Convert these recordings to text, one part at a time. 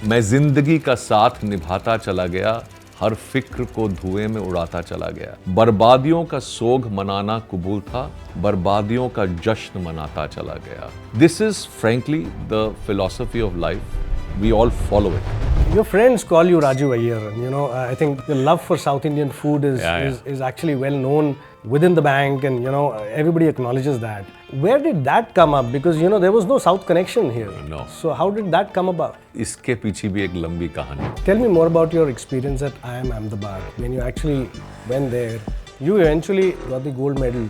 मैं जिंदगी का साथ निभाता चला गया, हर फिक्र को धुएं में उड़ाता चला गया। बर्बादियों का सोग मनाना कबूल था, बर्बादियों का जश्न मनाता चला गया। This is frankly the philosophy of life. We all follow it. Your friends call you Rajeev Ahuja, and I think the love for South Indian food is actually well known within the bank, and everybody acknowledges that. Where did that come up? Because there was no South connection here. No. So how did that come about? इसके पीछे भी एक लंबी कहानी। Tell me more about your experience at IIM Ahmedabad. When you actually went there, you eventually got the gold medal,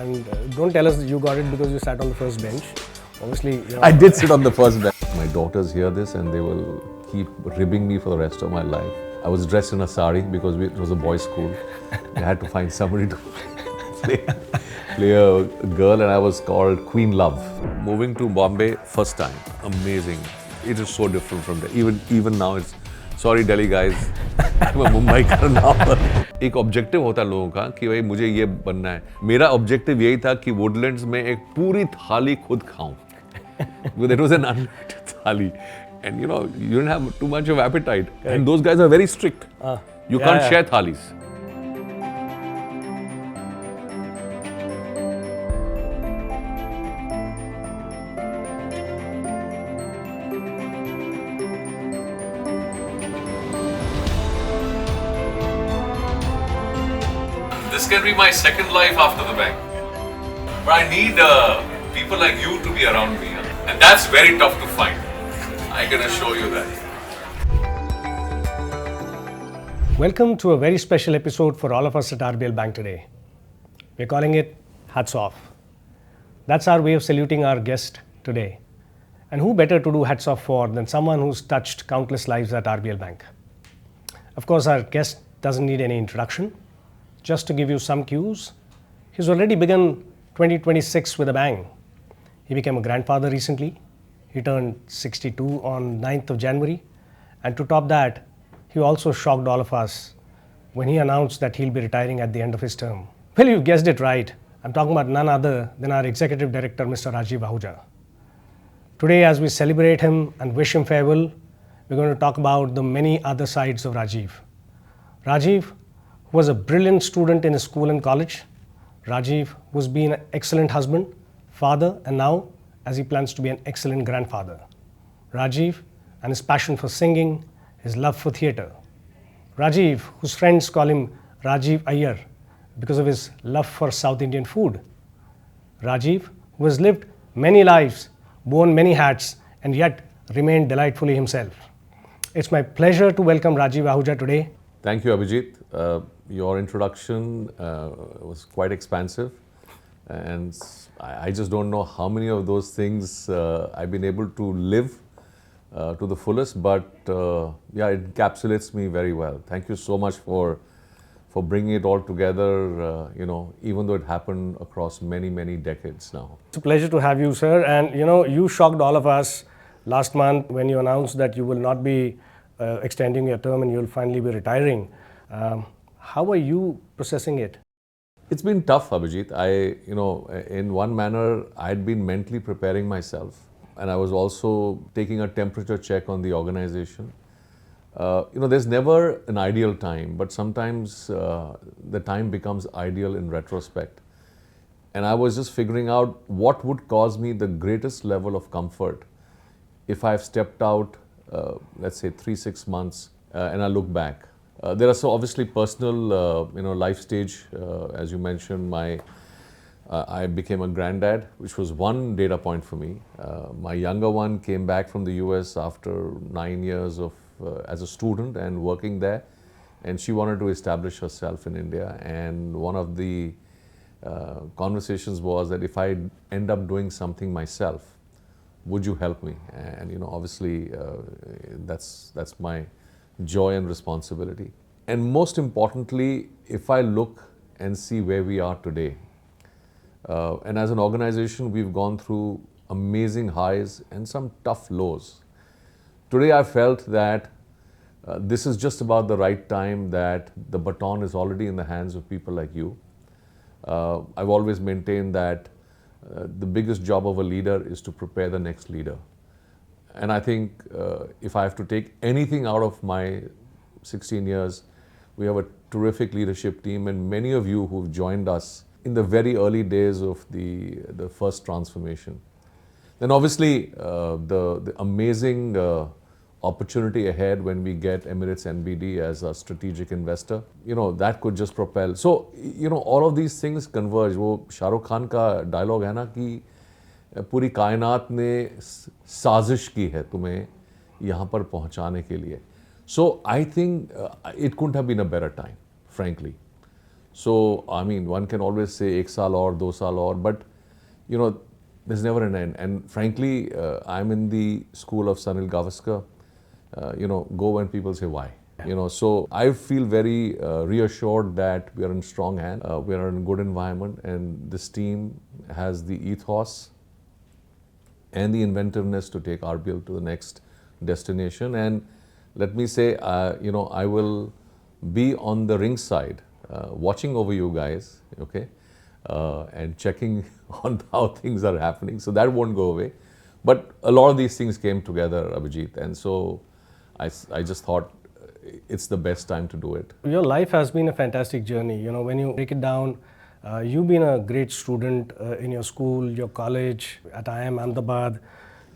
and don't tell us you got it because you sat on the first bench. Obviously, I did sit on the first bench. My daughters hear this and they will keep ribbing me for the rest of my life. I was dressed in a sari because it was a boys' school. I had to find somebody to play a girl, and I was called Queen Love. Moving to Bombay first time, amazing. It is so different from there. Even now, it's sorry Delhi guys, मैं मुंबई का now. एक objective होता है लोगों का कि भाई मुझे ये बनना है। मेरा ऑब्जेक्टिव यही था कि वुडलैंड्स में एक पूरी थाली खुद खाऊं. Because it was an unlimited thali, and you don't have too much of appetite. Correct. And those guys are very strict. You can't share thalis. This can be my second life after the bank, but I need people like you to be around me, and that's very tough to find. I can assure you that. Welcome to a very special episode for all of us at RBL Bank today. We're calling it Hats Off. That's our way of saluting our guest today. And who better to do hats off for than someone who's touched countless lives at RBL Bank? Of course, our guest doesn't need any introduction. Just to give you some cues, he's already begun 2026 with a bang. He became a grandfather recently. He turned 62 on 9th of January. And to top that, he also shocked all of us when he announced that he'll be retiring at the end of his term. Well, you guessed it right. I'm talking about none other than our Executive Director, Mr. Rajeev Ahuja. Today, as we celebrate him and wish him farewell, we're going to talk about the many other sides of Rajeev. Rajeev, who was a brilliant student in his school and college. Rajeev, who's been an excellent husband, father, and now, as he plans to be an excellent grandfather. Rajeev and his passion for singing, his love for theatre. Rajeev, whose friends call him Rajeev Ayyar because of his love for South Indian food. Rajeev, who has lived many lives, worn many hats, and yet remained delightfully himself. It's my pleasure to welcome Rajeev Ahuja today. Thank you, Abhijit. Your introduction was quite expansive, and I just don't know how many of those things I've been able to live to the fullest, but yeah, it encapsulates me very well. Thank you so much for bringing it all together, even though it happened across many decades now. It's a pleasure to have you, sir. And you shocked all of us last month when you announced that you will not be extending your term and you'll finally be retiring. How are you processing it? It's been tough, Abhijit. In one manner, I'd been mentally preparing myself, and I was also taking a temperature check on the organization. There's never an ideal time, but sometimes the time becomes ideal in retrospect. And I was just figuring out what would cause me the greatest level of comfort if I've stepped out, let's say 3-6 months, and I look back. There are so obviously personal, life stage. As you mentioned, I became a granddad, which was one data point for me. My younger one came back from the US after 9 years of as a student and working there, and she wanted to establish herself in India. And one of the conversations was that if I end up doing something myself, would you help me? And obviously that's my joy and responsibility. And most importantly, if I look and see where we are today, and as an organization, we've gone through amazing highs and some tough lows. Today, I felt that this is just about the right time, that the baton is already in the hands of people like you. I've always maintained that the biggest job of a leader is to prepare the next leader. And I think if I have to take anything out of my 16 years, we have a terrific leadership team, and many of you who've joined us in the very early days of the first transformation. Then obviously the amazing opportunity ahead when we get Emirates NBD as a strategic investor, that could just propel. So, all of these things converge. वो शाहरुख खान का dialogue है ना कि पूरी कायनात ने साजिश की है तुम्हें यहाँ पर पहुँचाने के लिए. So I think it couldn't have been a better time, frankly. So, I mean, one can always say ek saal aur, 2 saal aur, but, there's never an end. And frankly, I'm in the school of Sunil Gavaskar, go when people say why. So I feel very reassured that we are in strong hands, we are in a good environment, and this team has the ethos and the inventiveness to take RBL to the next destination. And let me say, I will be on the ring side, watching over you guys, okay, and checking on how things are happening. So that won't go away. But a lot of these things came together, Abhijit, and so I just thought it's the best time to do it. Your life has been a fantastic journey. When you break it down, you've been a great student in your school, your college, at IIM Ahmedabad.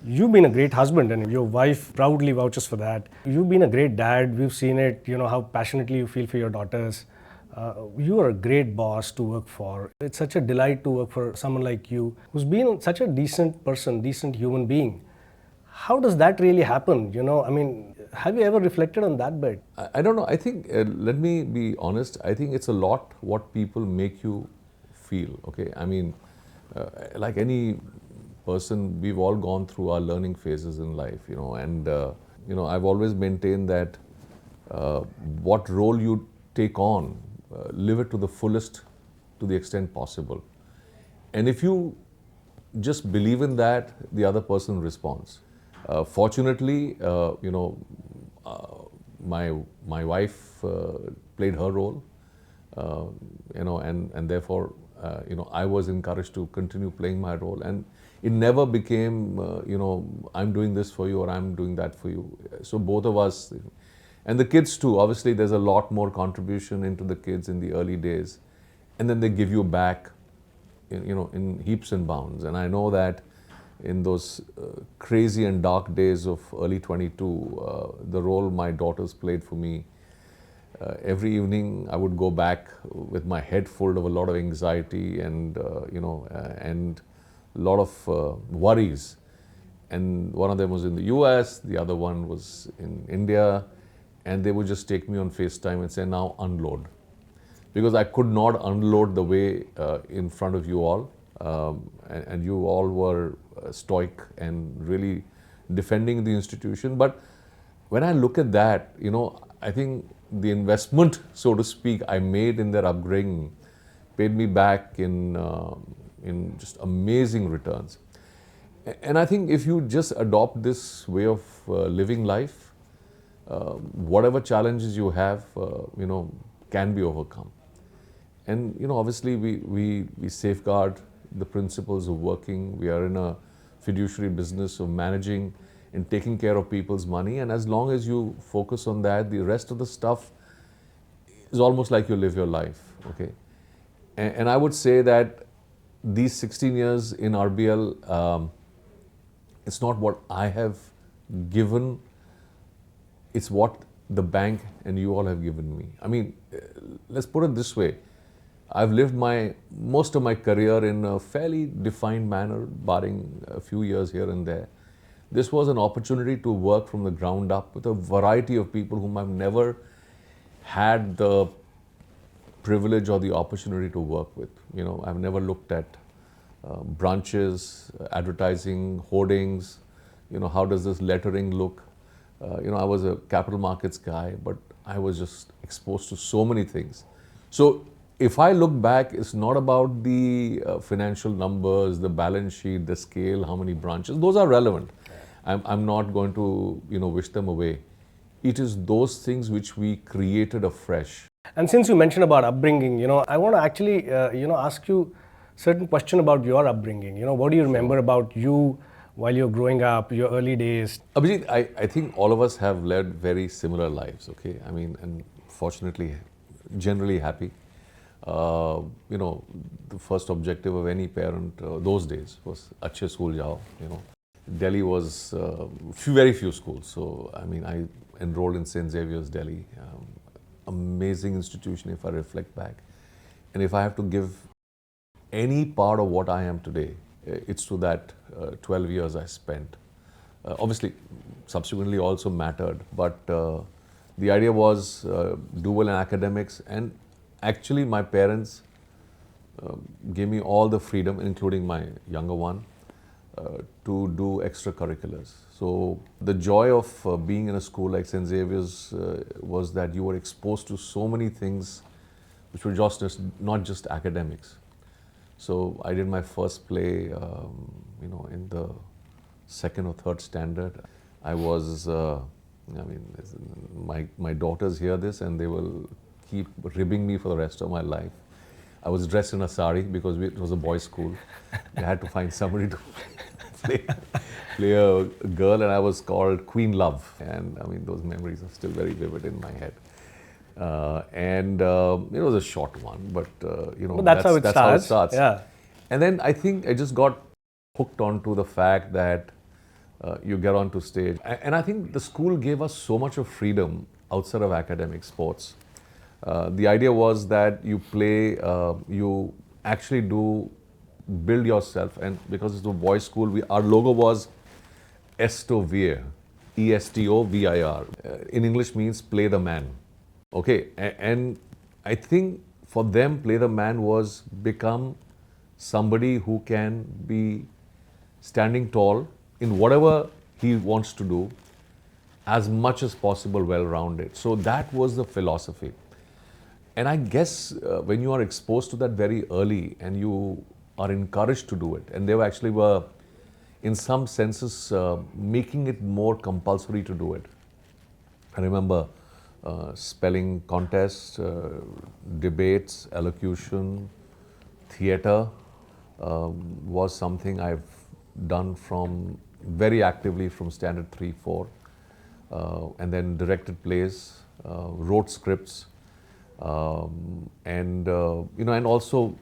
You've been a great husband, and your wife proudly vouches for that. You've been a great dad. We've seen it, how passionately you feel for your daughters. You are a great boss to work for. It's such a delight to work for someone like you, who's been such a decent person, decent human being. How does that really happen? I mean, have you ever reflected on that bit? I don't know. I think, let me be honest, I think it's a lot what people make you feel, okay? I mean, like any person, we've all gone through our learning phases in life, and, I've always maintained that what role you take on, live it to the fullest, to the extent possible. And if you just believe in that, the other person responds. Fortunately, my wife played her role, and therefore, I was encouraged to continue playing my role. And it never became, I'm doing this for you or I'm doing that for you. So both of us, and the kids too, obviously there's a lot more contribution into the kids in the early days. And then they give you back, in heaps and bounds. And I know that in those crazy and dark days of early 22, the role my daughters played for me, every evening I would go back with my head full of a lot of anxiety and, and a lot of worries. And one of them was in the US, the other one was in India, and they would just take me on FaceTime and say, now unload. Because I could not unload the way in front of you all. And you all were stoic and really defending the institution. But when I look at that, I think the investment, so to speak, I made in their upbringing paid me back in just amazing returns. And I think if you just adopt this way of living life, whatever challenges you have, can be overcome. And, obviously we safeguard the principles of working. We are in a fiduciary business of managing and taking care of people's money. And as long as you focus on that, the rest of the stuff is almost like you live your life, okay? And I would say that these 16 years in RBL, it's not what I have given, it's what the bank and you all have given me. I mean, let's put it this way. I've lived most of my career in a fairly defined manner, barring a few years here and there. This was an opportunity to work from the ground up with a variety of people whom I've never had the privilege or the opportunity to work with. I've never looked at branches, advertising, hoardings, how does this lettering look? I was a capital markets guy, but I was just exposed to so many things. So if I look back, it's not about the financial numbers, the balance sheet, the scale, how many branches. Those are relevant. I'm not going to, wish them away. It is those things which we created afresh. And since you mentioned about upbringing, I want to actually, ask you certain question about your upbringing. What do you remember about you? while you're growing up, your early days? Abhijit, I think all of us have led very similar lives, okay? I mean, and fortunately, generally happy. You know, the first objective of any parent those days was अच्छे school jao, you know. Delhi was very few schools. So, I mean, I enrolled in St. Xavier's, Delhi. Amazing institution if I reflect back. And if I have to give any part of what I am today, it's to that 12 years I spent. Obviously, subsequently also mattered, but the idea was do well in academics, and actually my parents gave me all the freedom, including my younger one, to do extracurriculars. So the joy of being in a school like St. Xavier's was that you were exposed to so many things which were just not just academics. So I did my first play, you know, in the second or third standard. I was, I mean, my daughters hear this and they will keep ribbing me for the rest of my life. I was dressed in a sari because it was a boys' school. I had to find somebody to play a girl, and I was called Queen Love. And I mean, those memories are still very vivid in my head. It was a short one, but you know, But that's how it starts. Yeah. And then I think I just got hooked onto the fact that you get onto stage. And I think the school gave us so much of freedom outside of academic sports. The idea was that you play, you actually do build yourself. And because it's a boys' school, our logo was Estovir, Estovir. In English means play the man. Okay, and I think for them, play the man was become somebody who can be standing tall in whatever he wants to do, as much as possible well-rounded. So that was the philosophy. And I guess when you are exposed to that very early and you are encouraged to do it, and they actually were, in some senses, making it more compulsory to do it. I remember spelling contests, debates, elocution, theatre was something I've done from very actively from standard 3, 4, and then directed plays, wrote scripts, and you know, and also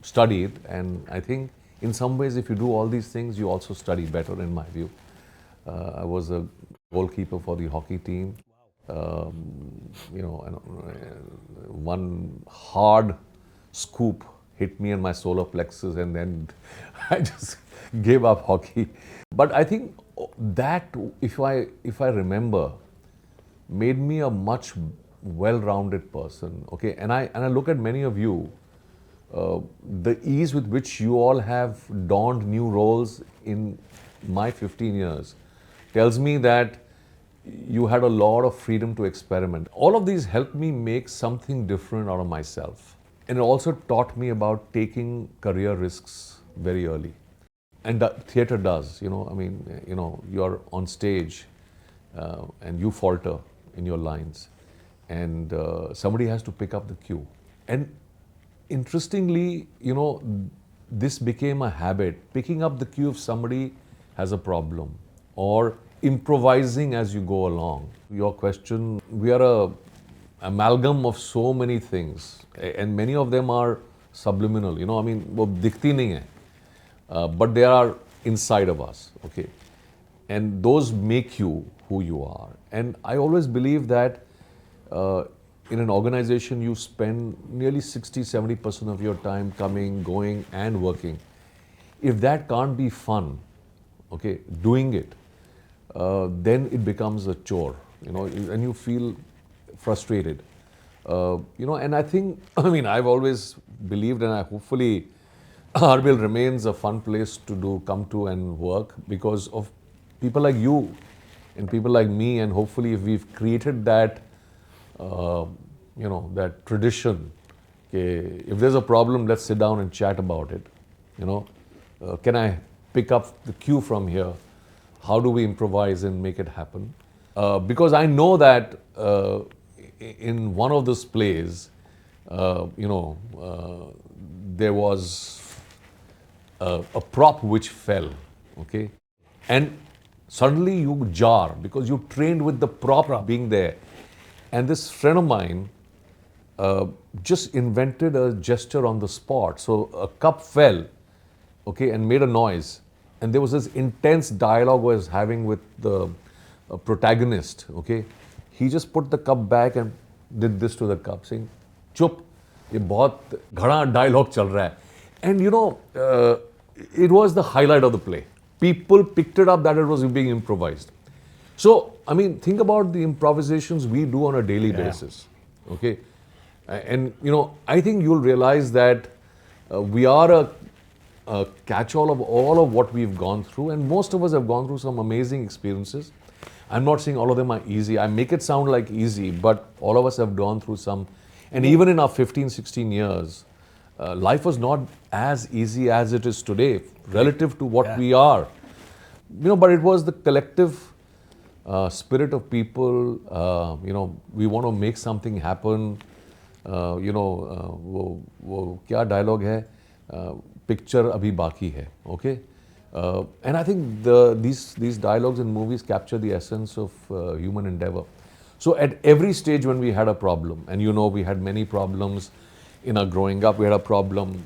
studied. And I think in some ways, if you do all these things, you also study better, in my view. I was a goalkeeper for the hockey team. You know, one hard scoop hit me in my solar plexus, and then I just gave up hockey. But I think that, if I remember, made me a much well-rounded person. Okay, and I look at many of you, the ease with which you all have donned new roles in my 15 years tells me that you had a lot of freedom to experiment. All of these helped me make something different out of myself. And it also taught me about taking career risks very early. And theatre does, you know, I mean, you know, you're on stage and you falter in your lines, and somebody has to pick up the cue. And interestingly, you know, this became a habit, picking up the cue if somebody has a problem, or improvising as you go along. Your question, we are a amalgam of so many things, and many of them are subliminal, you know, I mean, wo dikhti nahi hai, but they are inside of us, okay? And those make you who you are. And I always believe that in an organization, you spend nearly 60-70% of your time coming, going, and working. If that can't be fun, okay, doing it, then it becomes a chore, you know, and you feel frustrated. You know, and I think, I mean, I've always believed, and I hopefully RBL remains a fun place to come to and work because of people like you and people like me. And hopefully, if we've created that, you know, that tradition, okay, if there's a problem, let's sit down and chat about it. You know, can I pick up the cue from here? How do we improvise and make it happen? Because I know that in one of those plays, you know, there was a prop which fell, okay? And suddenly you jar because you trained with the prop being there. And this friend of mine just invented a gesture on the spot. So a cup fell, okay, and made a noise. And there was this intense dialogue I was having with the protagonist, okay. He just put the cup back and did this to the cup, saying, "Chup, ये बहुत घड़ा dialogue चल रहा है." And you know, it was the highlight of the play. People picked it up that it was being improvised. So, I mean, think about the improvisations we do on a daily basis, okay. And you know, I think you'll realize that we are a catch-all of all of what we've gone through, and most of us have gone through some amazing experiences. I'm not saying all of them are easy. I make it sound like easy, but all of us have gone through some. And even in our 15, 16 years, life was not as easy as it is today relative to what we are. You know, but it was the collective spirit of people. You know, we want to make something happen. You know, वो क्या dialogue है? Picture अभी बाकी है, okay? And I think these dialogues in movies capture the essence of human endeavor. So at every stage when we had a problem, and you know we had many problems in our growing up, we had a problem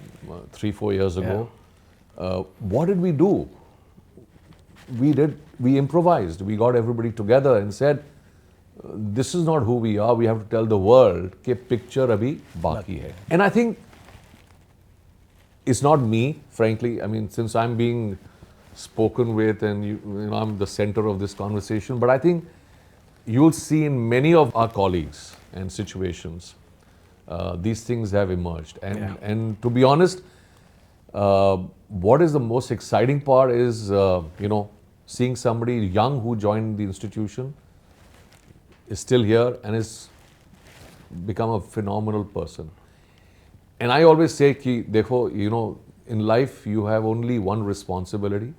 3-4 years ago. What did we do? We improvised. We got everybody together and said, this is not who we are. We have to tell the world that picture abhi baki hai. And I think it's not me, frankly. I mean, since I'm being spoken with and you know, I'm the center of this conversation, but I think you'll see in many of our colleagues and situations, these things have emerged. And to be honest, what is the most exciting part is, you know, seeing somebody young who joined the institution is still here and has become a phenomenal person. And I always say, ki, dekho, you know, in life you have only one responsibility,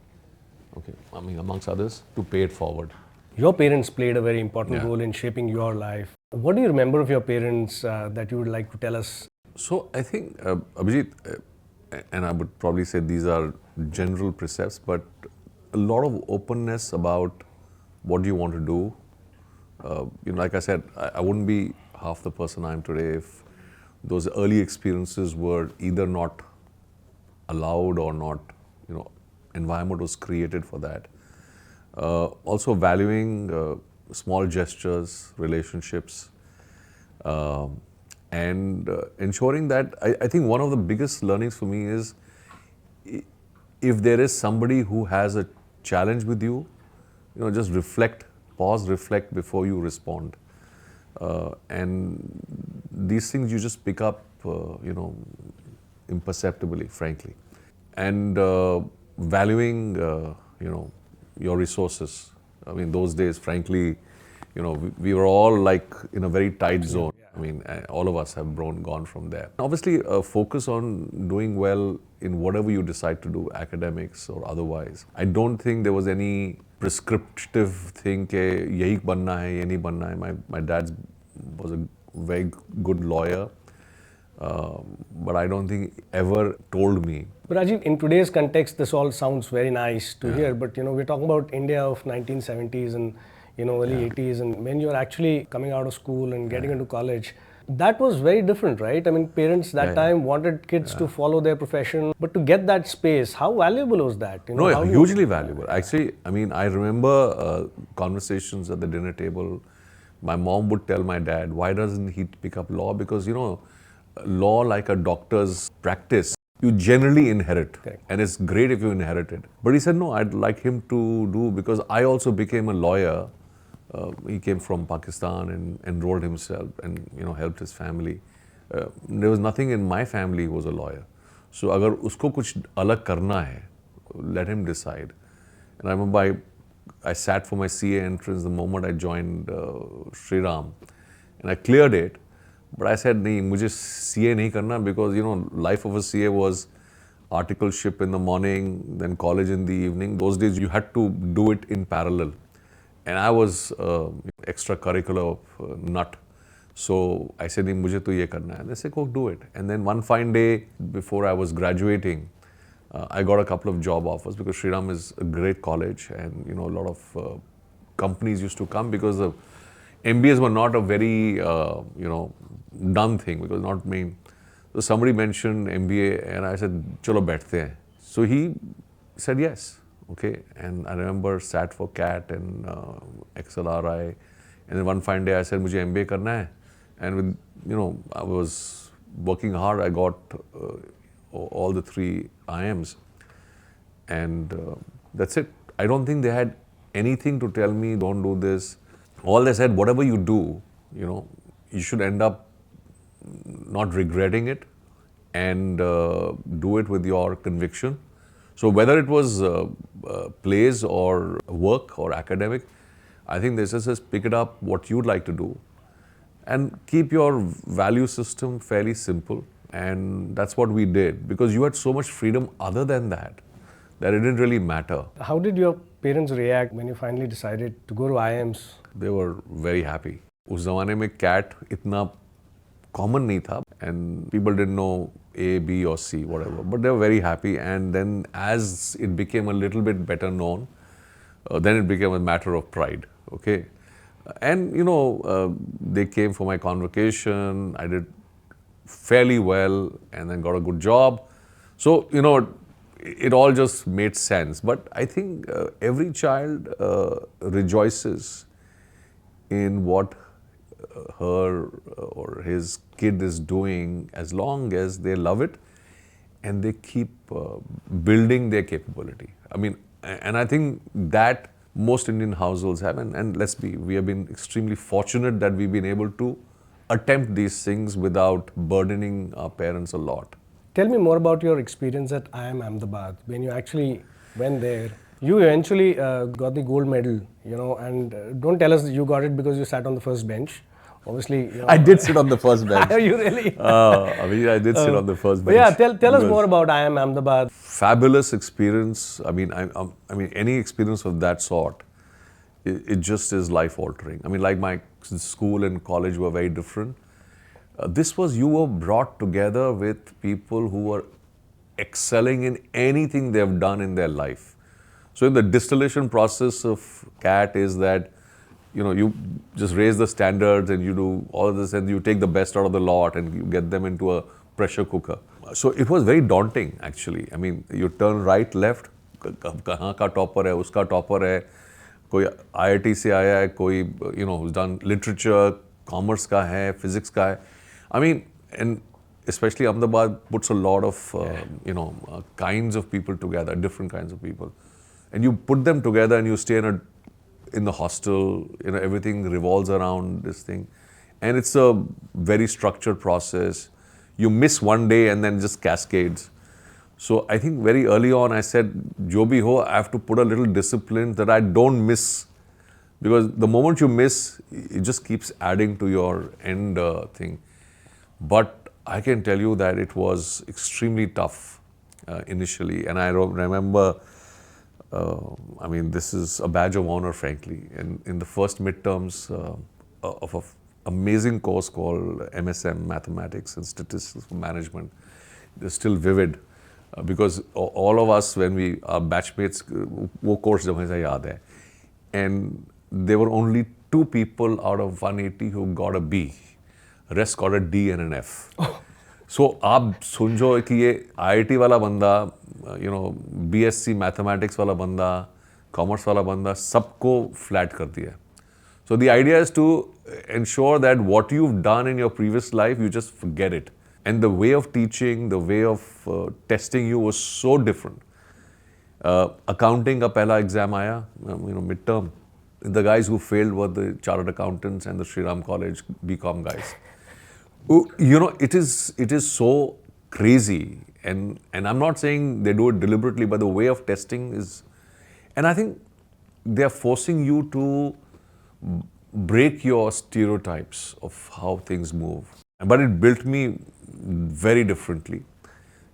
okay, I mean, amongst others, to pay it forward. Your parents played a very important role in shaping your life. What do you remember of your parents that you would like to tell us? So I think, Abhijit, and I would probably say these are general precepts, but a lot of openness about what you want to do. You know, like I said, I wouldn't be half the person I am today if those early experiences were either not allowed or not, you know, environment was created for that. Also valuing small gestures, relationships, and ensuring that, I think one of the biggest learnings for me is if there is somebody who has a challenge with you, you know, just reflect, pause, reflect before you respond. And these things you just pick up, you know, imperceptibly, frankly. And valuing, you know, your resources. I mean, those days, frankly, you know, we were all like in a very tight zone. I mean, all of us have gone from there. Obviously, focus on doing well in whatever you decide to do, academics or otherwise. I don't think there was any prescriptive thing ke yahi banna hai, ye nahi banna hai. My dad was a very good lawyer, but I don't think he ever told me. But Rajeev, in today's context, this all sounds very nice to hear. But you know, we're talking about India of 1970s and you know early 80s, and when you're actually coming out of school and getting into college, that was very different, right? I mean, parents that time wanted kids to follow their profession, but to get that space, how valuable was that? You know, no, hugely valuable. Actually, I mean, I remember conversations at the dinner table. My mom would tell my dad, why doesn't he pick up law? Because, you know, law, like a doctor's practice, you generally inherit. Correct. And it's great if you inherit it. But he said, no, I'd like him to do, because I also became a lawyer. He came from Pakistan and enrolled himself and, you know, helped his family. There was nothing in my family who was a lawyer. So, agar usko kuch alag karna hai, let him decide. And I remember I sat for my CA entrance the moment I joined Sri Ram, and I cleared it. But I said, nahi, mujhe CA nahi karna, because, you know, life of a CA was articleship in the morning, then college in the evening. Those days you had to do it in parallel. And I was extracurricular nut. So I said, mujhe to ye karna hai. And they said, go do it. And then one fine day before I was graduating, I got a couple of job offers because Shriram is a great college, and a lot of companies used to come because the MBAs were not a very done thing, because not main. So somebody mentioned MBA, and I said, "Chalo बैठते हैं." So he said yes, okay. And I remember sat for CAT and XLRI, and then one fine day I said, "मुझे MBA करना है," and with I was working hard. I got all the 3 IIMs, and that's it. I don't think they had anything to tell me, don't do this. All they said, whatever you do, you should end up not regretting it, and do it with your conviction. So whether it was plays or work or academic, I think this is pick it up what you'd like to do, and keep your value system fairly simple. And that's what we did, because you had so much freedom other than that it didn't really matter. How did your parents react when you finally decided to go to IIMs? They were very happy. उस ज़माने में CAT इतना common नहीं था, and people didn't know A, B or C, whatever. But they were very happy, and then as it became a little bit better known, then it became a matter of pride, okay? And they came for my convocation. I did fairly well, and then got a good job. So, it all just made sense. But I think every child rejoices in what her or his kid is doing, as long as they love it and they keep building their capability. I mean, and I think that most Indian households have, and we have been extremely fortunate that we've been able to attempt these things without burdening our parents a lot. Tell me more about your experience at IIM Ahmedabad. When you actually went there, you eventually got the gold medal, and don't tell us you got it because you sat on the first bench. Obviously, I did sit on the first bench. You really? I did sit on the first bench. Yeah, tell us more about IIM Ahmedabad. Fabulous experience. I mean, any experience of that sort, it just is life altering. I mean, like my school and college were very different. You were brought together with people who were excelling in anything they've done in their life. So in the distillation process of CAT is that, you just raise the standards and you do all of this, and you take the best out of the lot and you get them into a pressure cooker. So it was very daunting, actually. I mean, you turn right, left, kahan ka topper hai, uska topper hai, koi IIT se aaya hai, koi, who's done literature, commerce ka hai, physics ka hai. I mean, and especially Ahmedabad puts a lot of, kinds of people together, different kinds of people. And you put them together and you stay in the hostel, everything revolves around this thing. And it's a very structured process. You miss one day and then just cascades. So I think very early on I said, jo bhi ho, I have to put a little discipline that I don't miss. Because the moment you miss, it just keeps adding to your end thing. But I can tell you that it was extremely tough initially. And I remember, this is a badge of honor, frankly. And in the first midterms of an amazing course called MSM, Mathematics and Statistical Management, they're still vivid. Because all of us, when our batchmates, wo course hamesha yaad hai. And there were only 2 people out of 180 who got a B. Rest got a D and an F. So आप समझो कि ये IIT वाला बंदा, BSc Mathematics वाला बंदा, Commerce वाला बंदा, सबको flat कर दिया. So the idea is to ensure that what you've done in your previous life, you just forget it. And the way of teaching, the way of testing you was so different. Accounting का पहला exam आया, midterm. The guys who failed were the chartered accountants and the Shriram College BCom guys. It is so crazy, and I'm not saying they do it deliberately, but the way of testing is, and I think they are forcing you to break your stereotypes of how things move. But it built me very differently.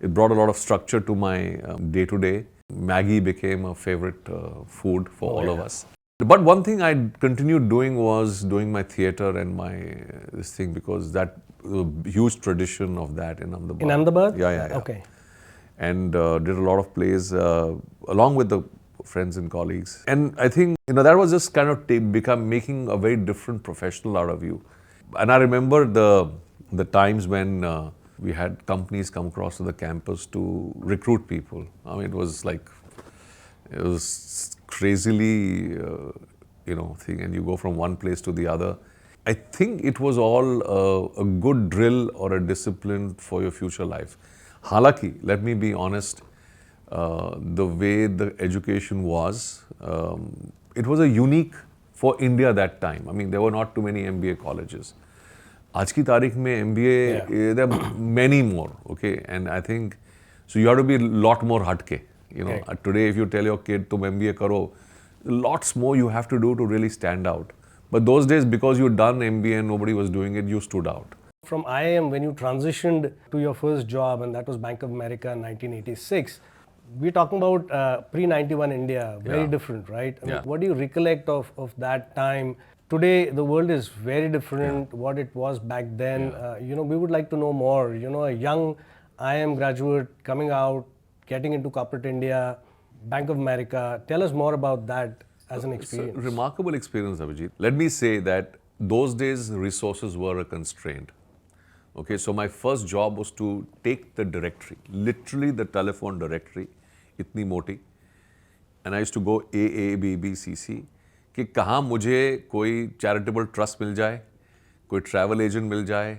It brought a lot of structure to my day-to-day. Maggie became a favorite food for all of us. But one thing I continued doing was doing my theatre and this thing, because that huge tradition of that in Ahmedabad. In Ahmedabad? Yeah. Okay. and did a lot of plays along with the friends and colleagues. And I think, that was just kind of become making a very different professional out of you. And I remember the times when we had companies come across to the campus to recruit people. I mean, it was crazily, thing, and you go from one place to the other. I think it was all a good drill or a discipline for your future life. Halaki, let me be honest, the way the education was, it was a unique for India that time. I mean, there were not too many MBA colleges. आज की तारीख में MBA, there are many more, okay? And I think, so you have to be a lot more hatke. Today if you tell your kid to MBA karo, lots more you have to do to really stand out. But those days, because you'd done MBA and nobody was doing it, you stood out. From IIM, when you transitioned to your first job, and that was Bank of America in 1986, we're talking about pre-91 India, very different, right? I mean, what do you recollect of that time? Today, the world is very different, what it was back then. We would like to know more. A young IIM graduate coming out, getting into corporate India, Bank of America. Tell us more about that as an experience. It's a remarkable experience, Abhijit. Let me say that those days, resources were a constraint. Okay, so my first job was to take the directory, literally the telephone directory, itni moti, and I used to go A, B, B, C, C, कि कहाँ मुझे कोई charitable trust मिल जाए, कोई travel agent मिल जाए,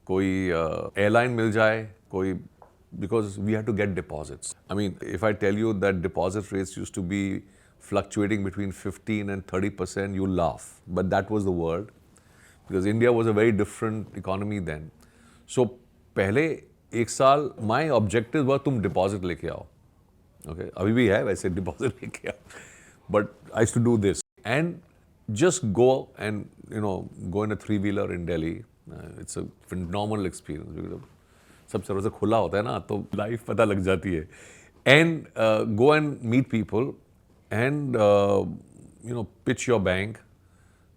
कोई airline मिल जाए, because we had to get deposits. I mean, if I tell you that deposit rates used to be fluctuating between 15 and 30%, you laugh. But that was the world, because India was a very different economy then. So, पहले एक साल my objective was तुम deposit लेके आओ. Okay, अभी भी है वैसे deposit लेके आओ. But I used to do this and just go and go in a three-wheeler in Delhi. It's a phenomenal experience because सब दरवाजा खुला होता है ना तो लाइफ पता लग जाती है. And go and meet people and pitch your bank.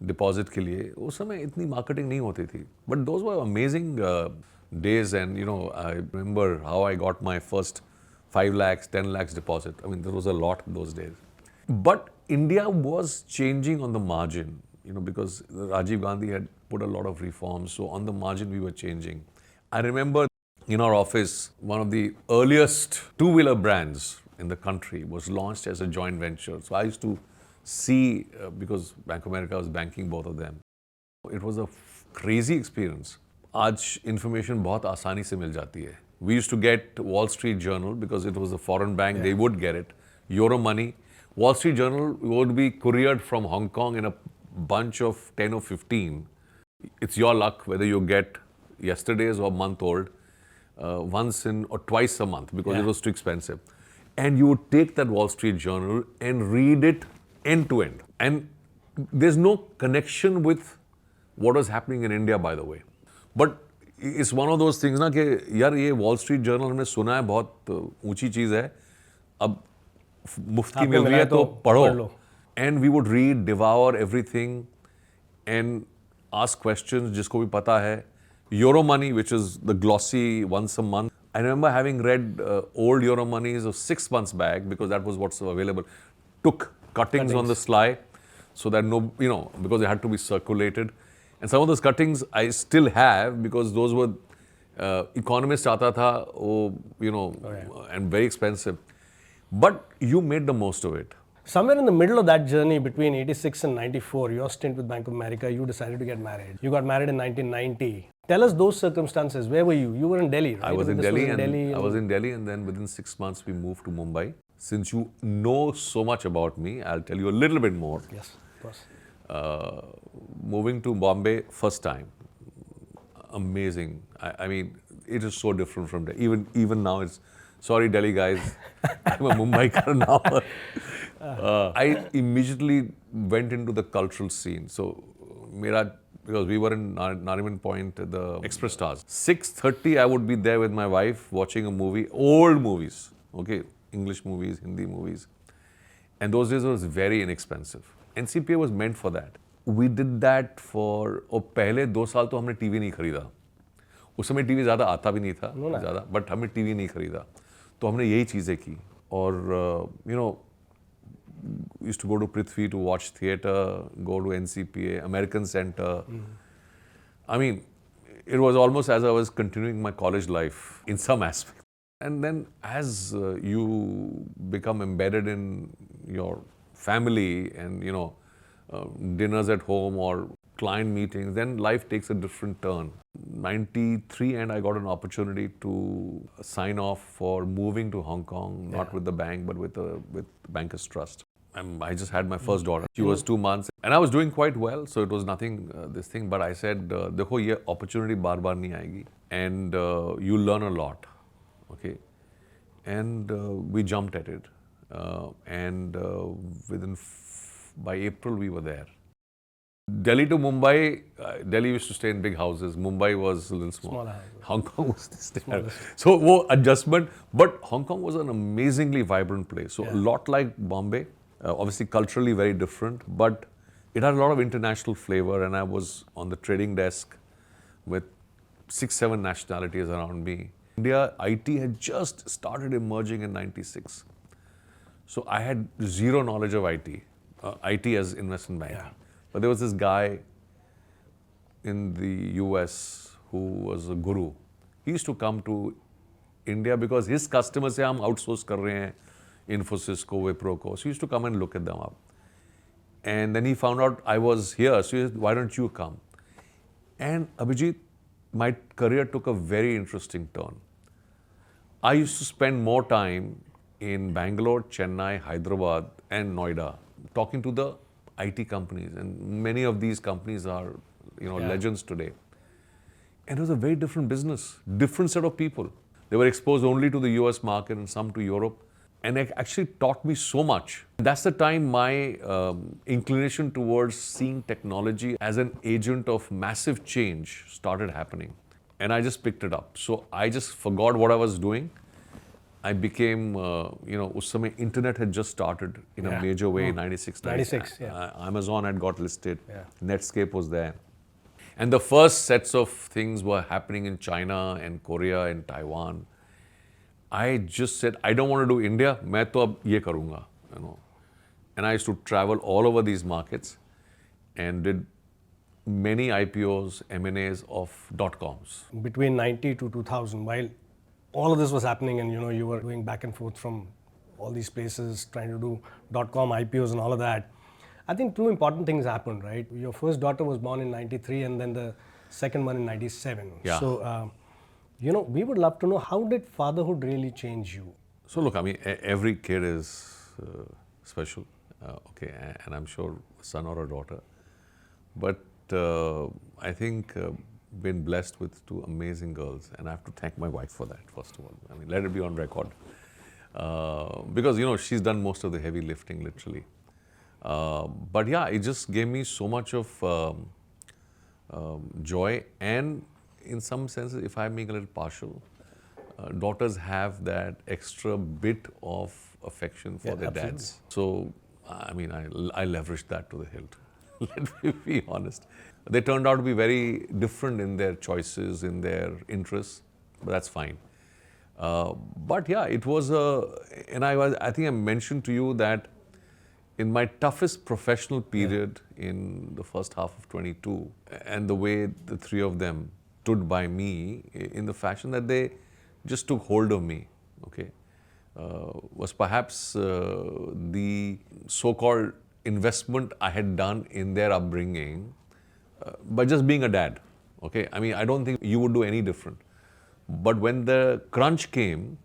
Deposit के लिए उस समय इतनी मार्केटिंग नहीं होती थी but those were amazing days and I remember how I got my first 5 lakhs 10 lakhs deposit. I mean, there was a lot those days. But India was changing on the margin, because Rajiv Gandhi had put a lot of reforms, so on the margin we were changing. I remember in our office, one of the earliest two-wheeler brands in the country was launched as a joint venture. So I used to see, because Bank of America was banking both of them. It was a crazy experience. आज information बहुत आसानी से मिल जाती है. We used to get Wall Street Journal because it was a foreign bank. They would get it. Euro money. Wall Street Journal would be couriered from Hong Kong in a bunch of 10 or 15. It's your luck whether you get yesterday's or month old once in or twice a month because it was too expensive. And you would take that Wall Street Journal and read it end to end. And there's no connection with what was happening in India, by the way. But it's one of those things ना कि यार ये Wall Street Journal हमने सुना है बहुत ऊंची चीज़ है, अब मुफ्त की मिल रही है तो पढ़ो. And we would read, devour everything and ask questions जिसको भी पता है. Euro money, which is the glossy once a month. I remember having read old Euro monies of 6 months back because that was what's available. Took cuttings on the sly so that because they had to be circulated. And some of those cuttings I still have because those were economist आता था, and very expensive. But you made the most of it. Somewhere in the middle of that journey between 86 and 94, your stint with Bank of America, you decided to get married. You got married in 1990. Tell us those circumstances. Where were you? You were in Delhi, right? I was in Delhi, I was in Delhi, and then within 6 months we moved to Mumbai. Since you know so much about me, I'll tell you a little bit more. Yes, of course. Moving to Bombay first time, amazing. I mean, it is so different from there. Even now, it's sorry, Delhi guys, I'm a Mumbaiker now. I immediately went into the cultural scene. So, because we were in Nariman Point, the Express Stars. 6:30, I would be there with my wife watching a movie, old movies, okay, English movies, Hindi movies. And those days was very inexpensive. NCPA was meant for that. We did that for, और पहले 2 साल तो हमने TV नहीं खरीदा. उस समय TV ज़्यादा आता भी नहीं था ज़्यादा, बट हमने टीवी नहीं खरीदा. तो हमने यही चीज़ें की और used to go to Prithvi to watch theatre, go to NCPA, American Center. I mean, it was almost as I was continuing my college life in some aspect. And then as you become embedded in your family and, dinners at home or client meetings, then life takes a different turn. 93 and I got an opportunity to sign off for moving to Hong Kong, not with the bank, but with Bankers Trust. I just had my first daughter. She was 2 months and I was doing quite well. So it was nothing, this thing. But I said, देखो ये opportunity बार बार नहीं आएगी. And you learn a lot. Okay. And we jumped at it. And by April, we were there. Delhi to Mumbai, Delhi used to stay in big houses. Mumbai was a little small. Smaller houses. Hong Kong was this. So, wo adjustment. But Hong Kong was an amazingly vibrant place. So, a lot like Bombay. Obviously, culturally very different. But it had a lot of international flavor. And I was on the trading desk with 6-7 nationalities around me. India, IT had just started emerging in 96. So, I had zero knowledge of IT. IT as investment banking. Yeah. But there was this guy in the US who was a guru. He used to come to India because his customers say, हम outsource कर रहे हैं Infosys को, Wipro को. So he used to come and look at them up. And then he found out I was here. So he said, why don't you come? And Abhijit, my career took a very interesting turn. I used to spend more time in Bangalore, Chennai, Hyderabad and Noida talking to the IT companies, and many of these companies are, legends today. And it was a very different business, different set of people. They were exposed only to the US market and some to Europe. And it actually taught me so much. That's the time my inclination towards seeing technology as an agent of massive change started happening. And I just picked it up. So I just forgot what I was doing. I became, उस समय internet had just started in a major way, 96. 96, yeah. Amazon had got listed. Netscape was there. And the first sets of things were happening in China and Korea and Taiwan. I just said, I don't want to do India, मैं तो अब ये करूँगा, And I used to travel all over these markets and did many IPOs, M&As of .coms. Between 90 to 2000, while all of this was happening and you were going back and forth from all these places, trying to do .com IPOs and all of that, I think two important things happened, right? Your first daughter was born in 93 and then the second one in 97. Yeah. So, we would love to know, how did fatherhood really change you? So look, I mean, every kid is special, okay, and I'm sure a son or a daughter. But I think been blessed with two amazing girls, and I have to thank my wife for that, first of all. I mean, let it be on record. Because, she's done most of the heavy lifting, literally. But yeah, it just gave me so much of joy, and in some senses, if I'm being a little partial, daughters have that extra bit of affection for their absolutely. dads. So, I mean, I leveraged that to the hilt. Let me be honest. They turned out to be very different in their choices, in their interests, but that's fine. But yeah, it was I think I mentioned to you that in my toughest professional period in the first half of 22, and the way the three of them stood by me in the fashion that they just took hold of me, okay, was perhaps the so-called investment I had done in their upbringing by just being a dad, okay. I mean, I don't think you would do any different. But when the crunch came,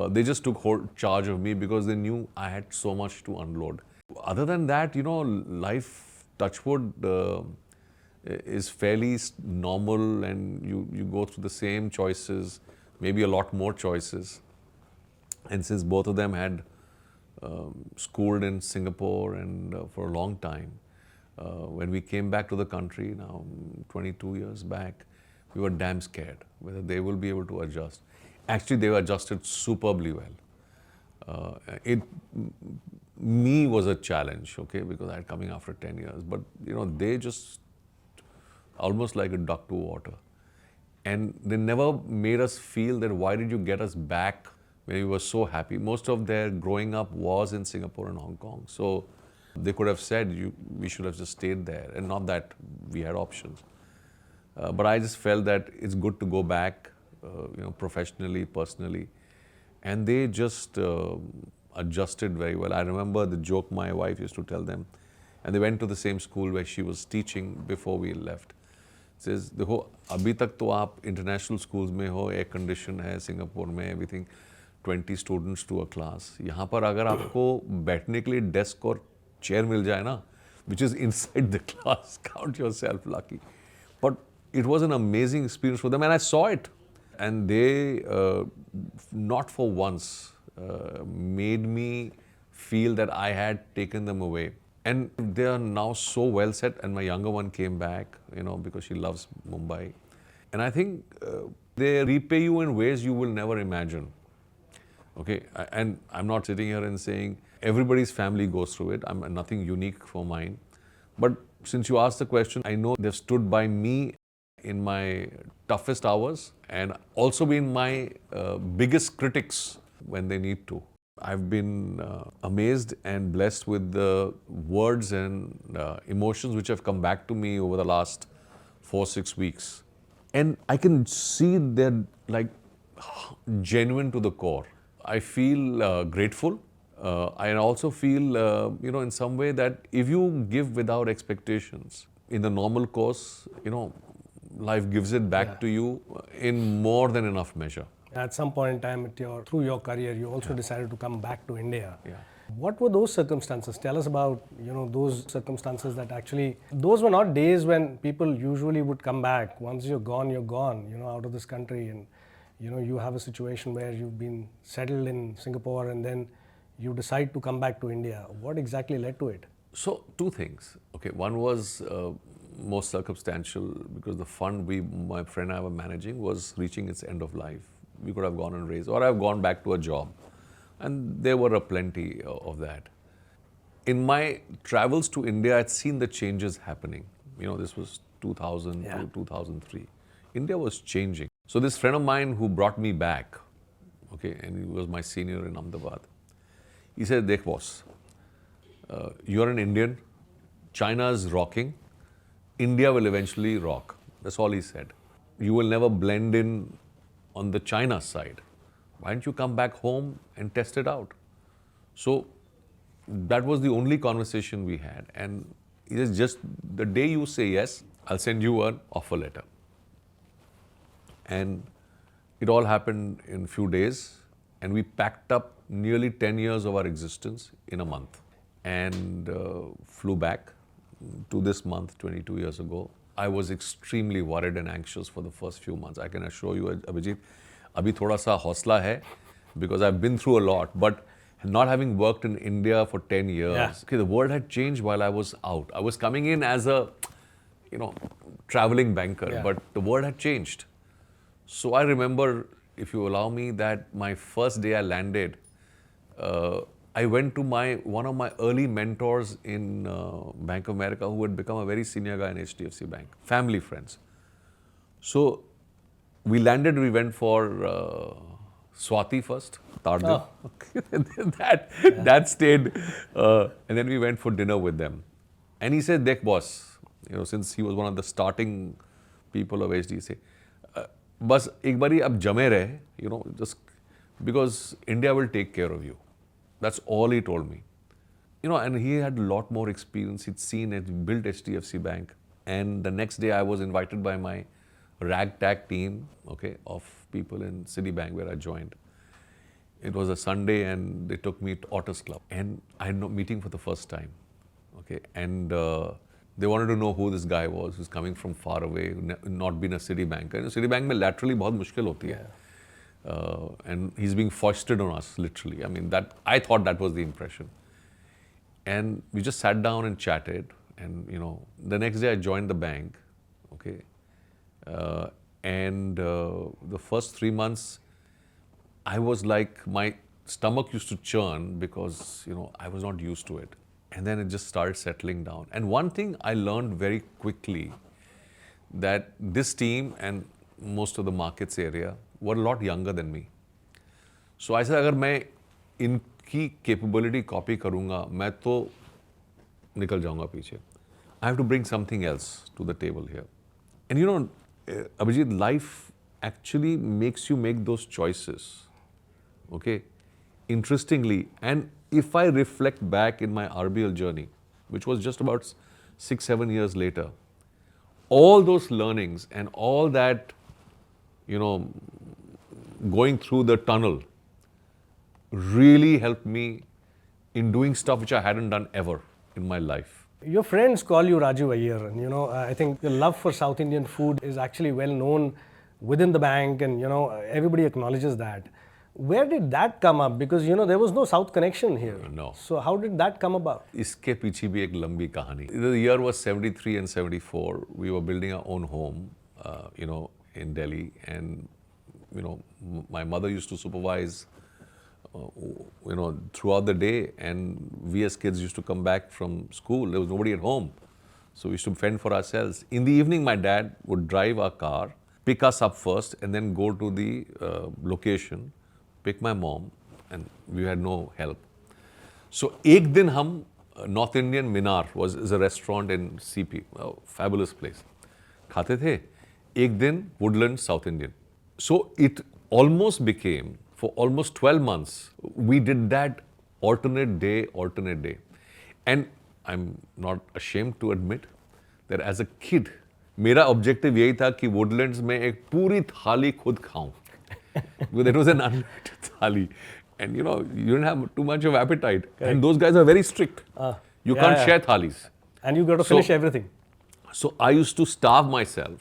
they just took charge of me because they knew I had so much to unload. Other than that, life, touchwood, is fairly normal, and you go through the same choices, maybe a lot more choices. And since both of them had schooled in Singapore and for a long time, when we came back to the country now 22 years back, we were damn scared whether they will be able to adjust. Actually, they were adjusted superbly well. Me was a challenge, okay, because I had coming after 10 years, but they just almost like a duck to water. And they never made us feel that why did you get us back when we were so happy. Most of their growing up was in Singapore and Hong Kong. So they could have said, we should have just stayed there, and not that we had options. But I just felt that it's good to go back, professionally, personally. And they just adjusted very well. I remember the joke my wife used to tell them, and they went to the same school where she was teaching before we left. Says, देखो अभी तक तो आप international schools में हो, air condition है सिंगापुर में, everything 20 students to a class. यहाँ पर अगर आपको बैठने के लिए डेस्क और चेयर मिल जाए ना, which is inside the class, count yourself lucky. But it was an amazing experience for them, and I saw it. And they, not for once, made me feel that I had taken them away. And they are now so well set, and my younger one came back, because she loves Mumbai. And I think they repay you in ways you will never imagine. Okay, and I'm not sitting here and saying everybody's family goes through it. I'm nothing unique for mine. But since you asked the question, I know they've stood by me in my toughest hours and also been my biggest critics when they need to. I've been amazed and blessed with the words and emotions which have come back to me over the last 4-6 weeks. And I can see they're like genuine to the core. I feel grateful. I also feel, in some way that if you give without expectations, in the normal course, life gives it back to you in more than enough measure. At some point in time through your career, you also decided to come back to India. Yeah. What were those circumstances? Tell us about, those circumstances that actually, those were not days when people usually would come back. Once you're gone, out of this country, and, you have a situation where you've been settled in Singapore and then you decide to come back to India. What exactly led to it? So, two things. Okay, one was more circumstantial because the fund my friend and I were managing was reaching its end of life. We could have gone and raised, or I've gone back to a job. And there were a plenty of that. In my travels to India, I'd seen the changes happening. This was 2000 to 2003. India was changing. So this friend of mine who brought me back, okay, and he was my senior in Ahmedabad, he said, "Dekh boss, you're an Indian, China's rocking, India will eventually rock." That's all he said. You will never blend in on the China side. Why don't you come back home and test it out? So that was the only conversation we had. And it is just the day you say yes, I'll send you an offer letter. And it all happened in a few days. And we packed up nearly 10 years of our existence in a month and flew back to this month 22 years ago. I was extremely worried and anxious for the first few months. I can assure you, Abhijit, abhi thoda sa hausla hai because I've been through a lot. But not having worked in India for 10 years, okay, the world had changed while I was out. I was coming in as a, traveling banker, but the world had changed. So I remember, if you allow me, that my first day I landed, I went to one of my early mentors in Bank of America who had become a very senior guy in HDFC Bank, family friends. So we landed, we went for Swati first, Tardil. That stayed, and then we went for dinner with them. And he said, "Dekh boss," since he was one of the starting people of HDFC, "Bas ek bari ab jame rahe, just because India will take care of you." That's all he told me. And he had a lot more experience. He'd seen it, built HDFC Bank. And the next day I was invited by my ragtag team, okay, of people in Citibank where I joined. It was a Sunday and they took me to Otters Club. And I had no meeting for the first time, okay. And they wanted to know who this guy was, who's coming from far away, not been a Citibanker. Citibank mein laterally bahut mushkil hoti hai. And he's being foisted on us, literally. I mean, I thought that was the impression. And we just sat down and chatted. And, the next day I joined the bank, okay. And the first 3 months, I was like, my stomach used to churn because, I was not used to it. And then it just started settling down. And one thing I learned very quickly, that this team and most of the markets area were a lot younger than me. So I said, अगर मैं इनकी capability copy करूँगा, मैं तो निकल जाऊँगा पीछे. I have to bring something else to the table here. And you know, Abhijit, life actually makes you make those choices. Okay? Interestingly, and if I reflect back in my RBL journey, which was just about 6-7 years later, all those learnings and all that, you know, going through the tunnel really helped me in doing stuff which I hadn't done ever in my life. Your friends call you Rajeev Ahuja, and I think your love for South Indian food is actually well known within the bank, and everybody acknowledges that. Where did that come up? Because there was no South connection here. No. So how did that come about? इसके पीछे भी एक लंबी कहानी. The year was 73 and 74. We were building our own home, in Delhi, and my mother used to supervise, throughout the day, and we as kids used to come back from school. There was nobody at home, so we used to fend for ourselves. In the evening, my dad would drive our car, pick us up first, and then go to the location, pick my mom, and we had no help. So एक दिन हम North Indian Minar is a restaurant in CP, a fabulous place. खाते थे. एक दिन Woodland South Indian. So it almost became, for almost 12 months, we did that alternate day. And I'm not ashamed to admit that as a kid, मेरा objective यही था कि Woodlands में एक पूरी थाली खुद खाऊं. Because it was an unlimited thali. And you didn't have too much of appetite. Correct. And those guys are very strict. You can't share thalis. And you got to finish everything. So I used to starve myself,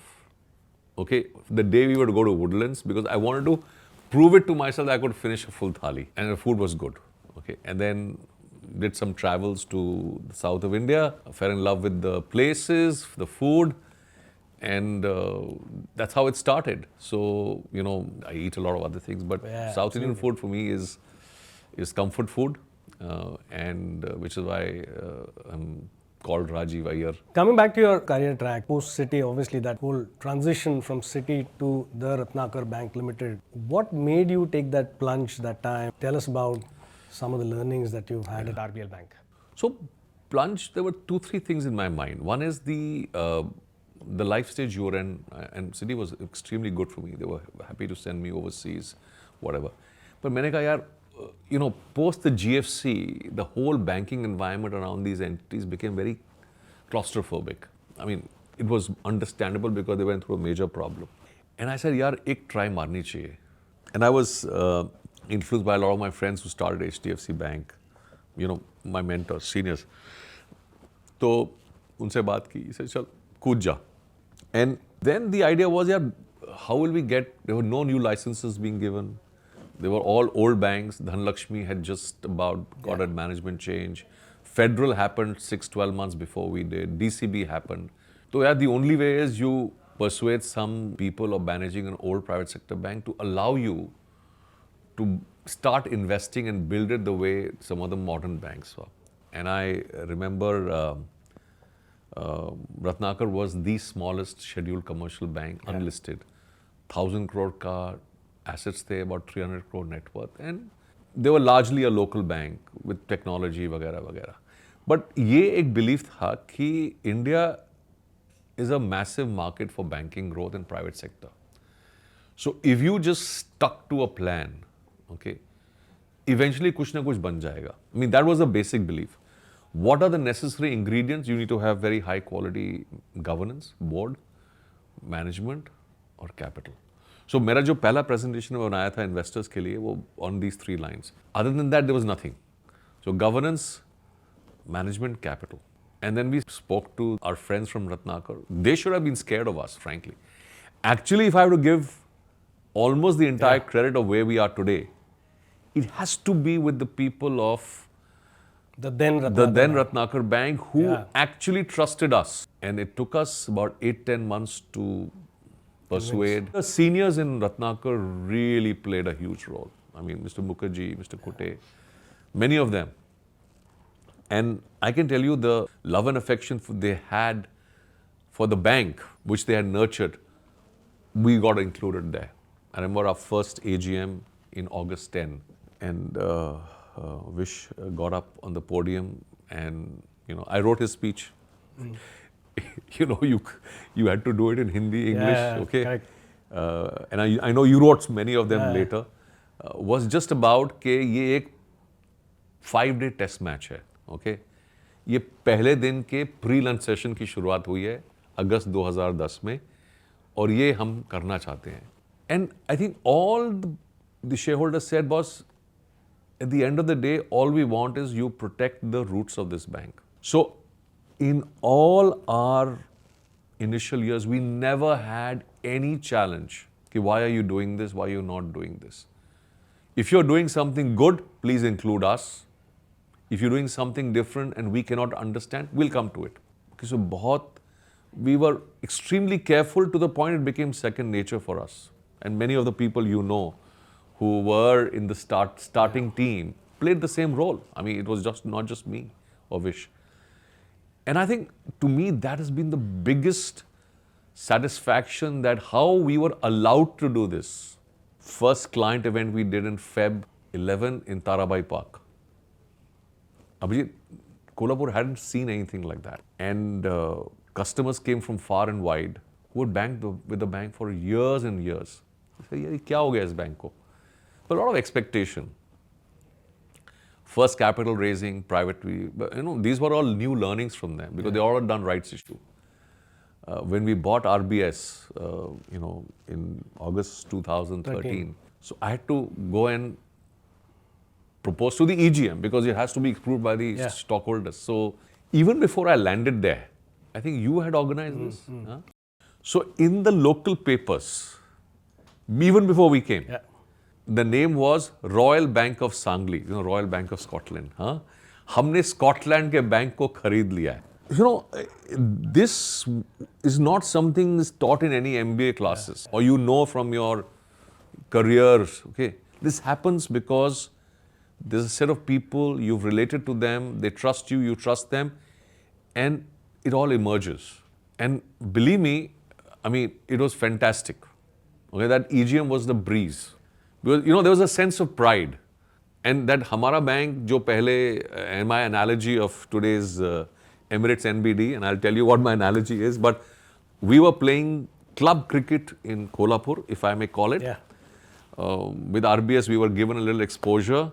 okay, the day we would go to Woodlands, because I wanted to prove it to myself that I could finish a full thali. And the food was good. Okay. And then did some travels to the south of India, fell in love with the places, the food. And that's how it started. So, I eat a lot of other things, but South Indian food for me is comfort food, and which is why I'm called Rajeev Ahuja. Coming back to your career track, post-City, obviously that whole transition from City to the Ratnakar Bank Limited, what made you take that plunge that time? Tell us about some of the learnings that you've had at RBL Bank. So, plunge, there were 2-3 things in my mind. One is the life stage you were in, and City was extremely good for me. They were happy to send me overseas, whatever. But मैंने कहा यार, post the GFC, the whole banking environment around these entities became very claustrophobic. I mean, it was understandable because they went through a major problem. And I said, यार, एक try मारनी चाहिए. And I was influenced by a lot of my friends who started HDFC Bank, my mentors, seniors. तो उनसे बात की, he said, चल, कूद जा. And then the idea was, yeah, how will we get, there were no new licenses being given. They were all old banks. Dhanlakshmi had just about got a management change. Federal happened 6-12 months before we did. DCB happened. So yeah, the only way is you persuade some people of managing an old private sector bank to allow you to start investing and build it the way some of the modern banks were. And I remember Ratnakar was the smallest scheduled commercial bank, unlisted. 1,000 crore ka assets there, about 300 crore net worth. And they were largely a local bank with technology, वगैरह वगैरह. But ये एक belief था कि India is a massive market for banking growth and private sector. So if you just stuck to a plan, okay, eventually कुछ ना कुछ बन जाएगा. I mean, that was a basic belief. What are the necessary ingredients? You need to have very high quality governance, board, management और capital. So मेरा जो पहला presentation में बनाया था investors के लिए वो on these 3 lines. Other than that, there was nothing. So governance, management, capital. And then we spoke to our friends from Ratnakar. They should have been scared of us, frankly. Actually, if I have to give almost the entire credit of where we are today, it has to be with the people of the then Ratnakar Bank who actually trusted us. And it took us about 8-10 months to persuade. The seniors in Ratnakar really played a huge role. I mean, Mr. Mukherjee, Mr. Kute, many of them. And I can tell you the love and affection they had for the bank, which they had nurtured, we got included there. I remember our first AGM, in August 10. And Vish got up on the podium and, I wrote his speech. You had to do it in Hindi, English, okay? Correct. And I know you wrote many of them later. Was just about कि ये एक 5-day test match है, okay? ये पहले दिन के pre lunch session की शुरुआत हुई है अगस्त 2010 में और ये हम करना चाहते हैं. And I think all the shareholders said, boss, at the end of the day, all we want is you protect the roots of this bank. So in all our initial years, we never had any challenge. Okay, why are you doing this? Why are you not doing this? If you're doing something good, please include us. If you're doing something different and we cannot understand, we'll come to it. Okay, so we were extremely careful to the point it became second nature for us. And many of the people who were in the starting team played the same role. I mean, it was not just me or Vish. And I think to me that has been the biggest satisfaction, that how we were allowed to do this. First client event we did in Feb 11 in Tarabai Park. Abhijit, Kolhapur hadn't seen anything like that. And customers came from far and wide who had banked with the bank for years and years. I said, "Yaar, kya ho gaya is bank ko?" But a lot of expectation. First capital raising, private, these were all new learnings from them because they all had done rights issue. When we bought RBS, in August 2013, so I had to go and propose to the EGM because it has to be approved by the stockholders. So even before I landed there, I think you had organized this. Huh? So in the local papers, even before we came, the name was Royal Bank of Sangli, Royal Bank of Scotland. Huh? हमने Scotland के bank को खरीद लिया है. This is not something that's taught in any MBA classes or from your careers. Okay, this happens because there's a set of people, you've related to them, they trust you, you trust them, and it all emerges. And believe me, I mean, it was fantastic. Okay, that EGM was the breeze. Because, there was a sense of pride. And that Hamara Bank, jo pehle, and my analogy of today's Emirates NBD, and I'll tell you what my analogy is, but we were playing club cricket in Kolhapur, if I may call it. With RBS, we were given a little exposure.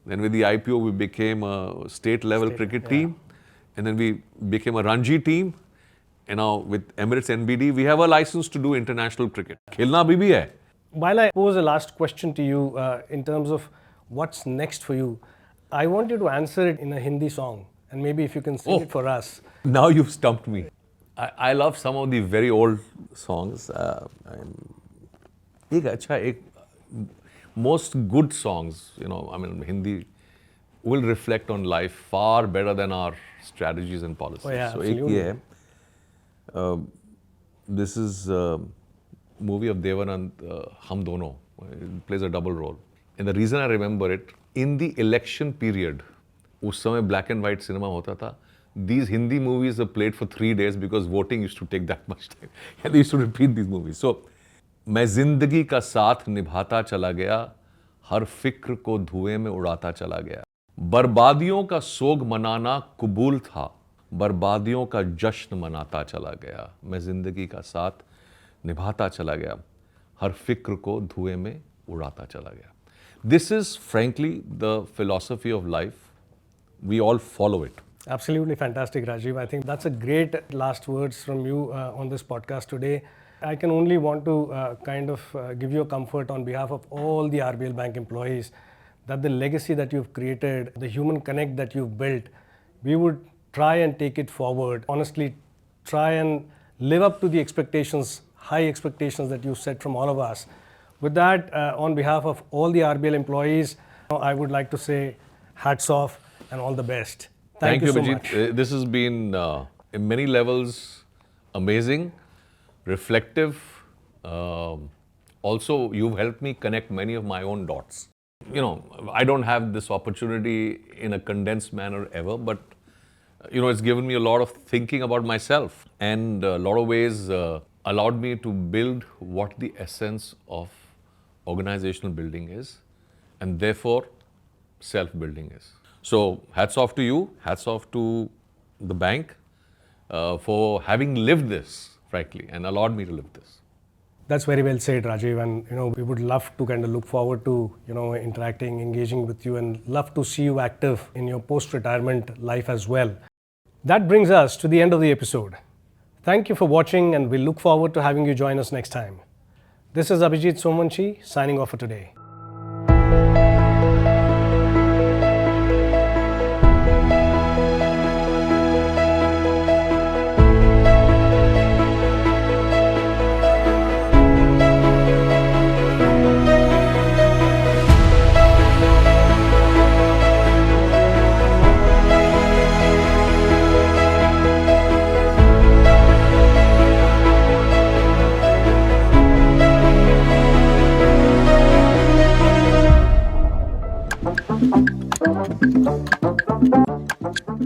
Then with the IPO, we became a state-level cricket team. And then we became a Ranji team. And now with Emirates NBD, we have a license to do international cricket. Khelna abhi bhi hai. While I pose a last question to you in terms of what's next for you, I want you to answer it in a Hindi song. And maybe if you can sing it for us. Now you've stumped me. I love some of the very old songs. Most good songs, Hindi will reflect on life far better than our strategies and policies. So ek ye hai, this is a movie of Devanand, Hum Dono. It plays a double role. And the reason I remember it, in the election period, उस समय black and white cinema होता था. These Hindi movies are played for 3 days because voting used to take that much time. And they used to repeat these movies. So, मैं जिंदगी का साथ निभाता चला गया, हर फिक्र को धुएं में उड़ाता चला गया. बर्बादियों का सोग मनाना कबूल था, बर्बादियों का जश्न मनाता चला गया. मैं जिंदगी का साथ निभाता चला गया, हर फिक्र को धुएं में उड़ाता चला गया. This is frankly the philosophy of life. We all follow it. Absolutely fantastic, Rajeev. I think that's a great last words from you on this podcast today. I can only want to give you a comfort on behalf of all the RBL Bank employees that the legacy that you've created, the human connect that you've built, we would try and take it forward. Honestly, try and live up to the expectations, high expectations that you set from all of us. With that, on behalf of all the RBL employees, I would like to say hats off and all the best. Thank you so Abhijit. much. This has been, in many levels, amazing, reflective. Also, you've helped me connect many of my own dots. I don't have this opportunity in a condensed manner ever, but, it's given me a lot of thinking about myself and a lot of ways allowed me to build what the essence of organizational building is. and therefore self-building is. So hats off to you, hats off to the bank for having lived this, frankly, and allowed me to live this. That's very well said, Rajeev. And we would love to kind of look forward to interacting, engaging with you, and love to see you active in your post-retirement life as well. That brings us to the end of the episode. Thank you for watching, and we look forward to having you join us next time. This is Abhijit Somvanshi signing off for today.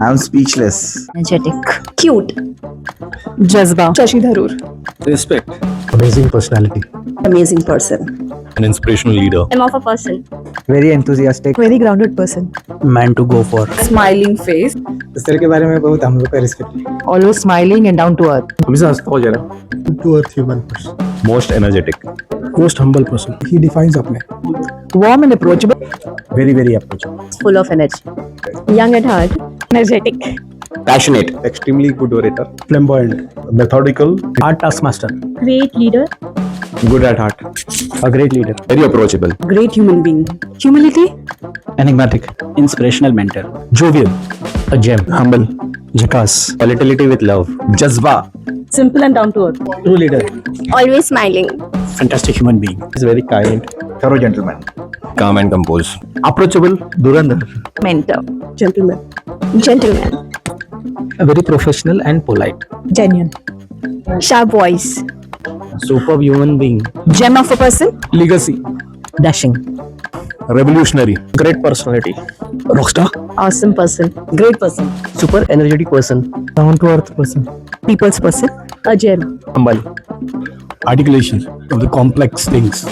I'm speechless. Energetic, cute, jazba, Shashi Tharoor, Respect. Amazing personality. amazing person, An inspirational leader. I'm of a person, Very enthusiastic. very grounded person, Man to go for. smiling face, इस तरह के बारे में बहुत हम लोग का respect. always smiling and down to earth, हमेशा हंसता हो जरा. To earth human person. Most energetic. Most humble person. He defines अपने. warm and approachable, Very approachable. full of energy, young at heart, energetic, Passionate. Extremely good orator. Flamboyant. Methodical. Art taskmaster. great leader, Good at heart. A great leader. Very approachable. great human being, humility, Enigmatic. Inspirational mentor. Jovial. A gem. Humble. Jackass. Volatility with love. Jazba. simple and down to earth, True leader. always smiling, Fantastic human being. He's very kind. Thorough gentleman. Calm and composed. Approachable. Durandar. mentor, gentleman, A very professional and polite. genuine, sharp voice, Superb human being. gem of a person, Legacy. dashing, Revolutionary. Great personality. Rockstar. awesome person, great person, Super energetic person. Down to earth person. people's person, a gem, Humble. Articulation of the complex things.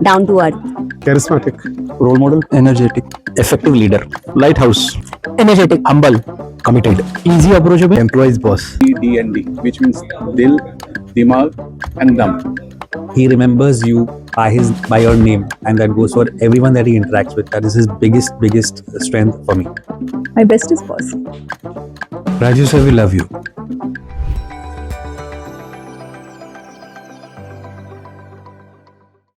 down to earth, Charismatic. Role model. Energetic. Effective leader. Lighthouse. energetic, Humble. Committed. Easy approachable. Employee's boss. D&D, which means Dil, Dimag, and Dam. He remembers you by your name, and that goes for everyone that he interacts with. That is his biggest strength for me. my bestest boss. Raju sir, we love you.